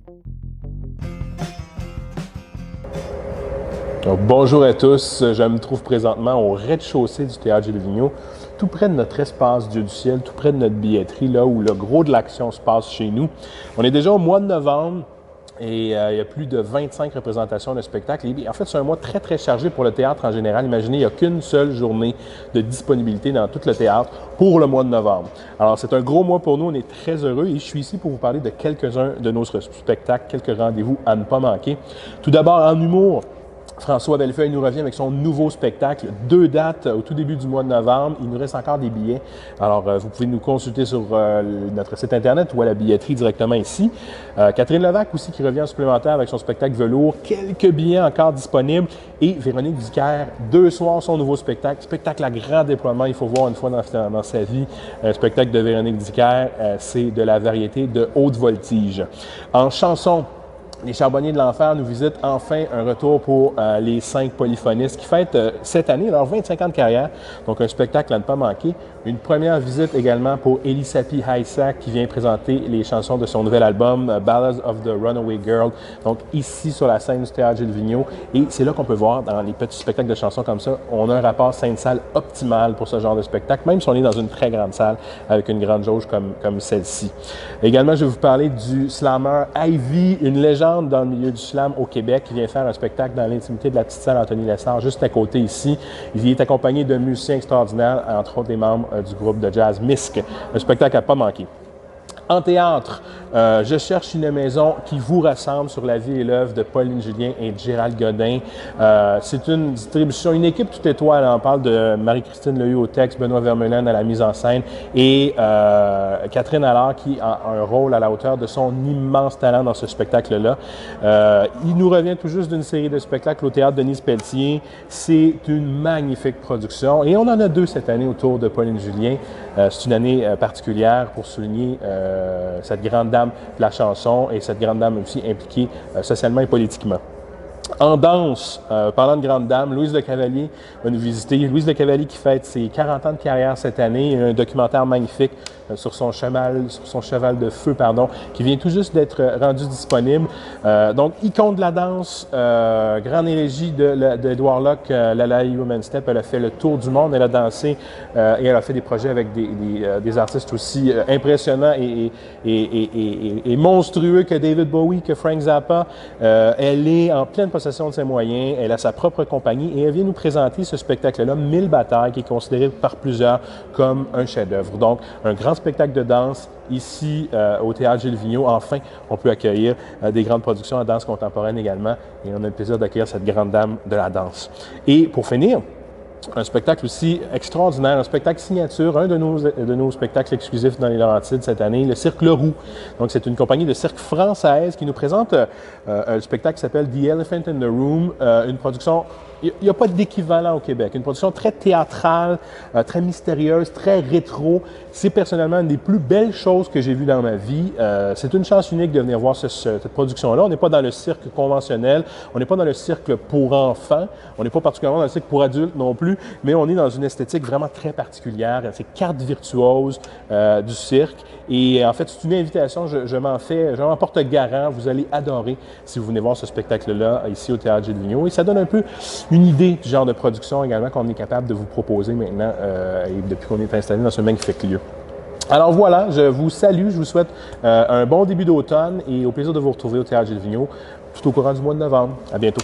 Donc, bonjour à tous, je me trouve présentement au rez-de-chaussée du Théâtre Gilles Vigneault, tout près de notre espace Dieu du ciel, tout près de notre billetterie, là où le gros de l'action se passe chez nous. On est déjà au mois de novembre et il y a plus de 25 représentations de spectacles. Et en fait, c'est un mois très, très chargé pour le théâtre en général. Imaginez, il n'y a qu'une seule journée de disponibilité dans tout le théâtre pour le mois de novembre. Alors, c'est un gros mois pour nous, on est très heureux et je suis ici pour vous parler de quelques-uns de nos spectacles, quelques rendez-vous à ne pas manquer. Tout d'abord, en humour, François Bellefeuille nous revient avec son nouveau spectacle. 2 dates au tout début du mois de novembre. Il nous reste encore des billets. Alors, vous pouvez nous consulter sur notre site Internet ou à la billetterie directement ici. Catherine Levac aussi qui revient en supplémentaire avec son spectacle Velours. Quelques billets encore disponibles. Et Véronique Dicker, 2 soirs, son nouveau spectacle. Spectacle à grand déploiement. Il faut voir une fois dans sa vie un spectacle de Véronique Dicker. C'est de la variété de haute voltige. En chanson, les Charbonniers de l'Enfer nous visitent enfin un retour pour les 5 polyphonistes qui fêtent cette année leur 25 ans de carrière. Donc, un spectacle à ne pas manquer. Une première visite également pour Elisapi Haysak qui vient présenter les chansons de son nouvel album Ballads of the Runaway Girl. Donc, ici sur la scène du Théâtre Gilles Vigneault. Et c'est là qu'on peut voir dans les petits spectacles de chansons comme ça, on a un rapport scène-salle optimal pour ce genre de spectacle, même si on est dans une très grande salle avec une grande jauge comme celle-ci. Également, je vais vous parler du slammer Ivy, une légende dans le milieu du slam au Québec, qui vient faire un spectacle dans l'intimité de la petite salle Anthony Lessard, juste à côté ici. Il est accompagné de musiciens extraordinaires, entre autres des membres du groupe de jazz Misk. Un spectacle à ne pas manquer. En théâtre, je cherche une maison qui vous rassemble sur la vie et l'œuvre de Pauline Julien et de Gérald Godin. C'est une distribution, une équipe toute étoile. On parle de Marie-Christine Lehu au texte, Benoît Vermeulen à la mise en scène et Catherine Allard qui a un rôle à la hauteur de son immense talent dans ce spectacle-là. Il nous revient tout juste d'une série de spectacles au Théâtre Denise Pelletier. C'est une magnifique production et on en a 2 cette année autour de Pauline Julien. C'est une année particulière pour souligner cette grande dame de la chanson et cette grande dame aussi impliquée socialement et politiquement. En danse, parlant de grande dame, Louise Lecavalier va nous visiter. Louise Lecavalier qui fête ses 40 ans de carrière cette année. Il y a un documentaire magnifique sur son cheval de feu, qui vient tout juste d'être rendu disponible. Donc, icône de la danse, grande élégie d'Edouard Locke, Lala Human Step. Elle a fait le tour du monde, elle a dansé et elle a fait des projets avec des artistes aussi impressionnants et monstrueux que David Bowie, que Frank Zappa. Elle est en pleine possession de ses moyens, elle a sa propre compagnie et elle vient nous présenter ce spectacle-là, 1000 batailles, qui est considéré par plusieurs comme un chef-d'œuvre. Donc, un grand spectacle de danse ici au Théâtre Gilles Vigneault. Enfin, on peut accueillir des grandes productions en danse contemporaine également et on a le plaisir d'accueillir cette grande dame de la danse. Et pour finir, un spectacle aussi extraordinaire, un spectacle signature, un de nos spectacles exclusifs dans les Laurentides cette année, le Cirque Leroux. Donc, c'est une compagnie de cirque française qui nous présente un spectacle qui s'appelle The Elephant in the Room, une production. Il n'y a pas d'équivalent au Québec. Une production très théâtrale, très mystérieuse, très rétro. C'est personnellement une des plus belles choses que j'ai vues dans ma vie. C'est une chance unique de venir voir cette production-là. On n'est pas dans le cirque conventionnel, on n'est pas dans le cirque pour enfants, on n'est pas particulièrement dans le cirque pour adultes non plus, mais on est dans une esthétique vraiment très particulière. C'est carte virtuose du cirque. Et en fait, c'est une invitation, je m'en porte garant. Vous allez adorer si vous venez voir ce spectacle-là ici au Théâtre Gilles Vigneault. Et ça donne un peu une idée du genre de production également qu'on est capable de vous proposer maintenant et depuis qu'on est installé dans ce magnifique lieu. Alors voilà, je vous salue, je vous souhaite un bon début d'automne et au plaisir de vous retrouver au Théâtre Gilles Vigneault tout au courant du mois de novembre. À bientôt.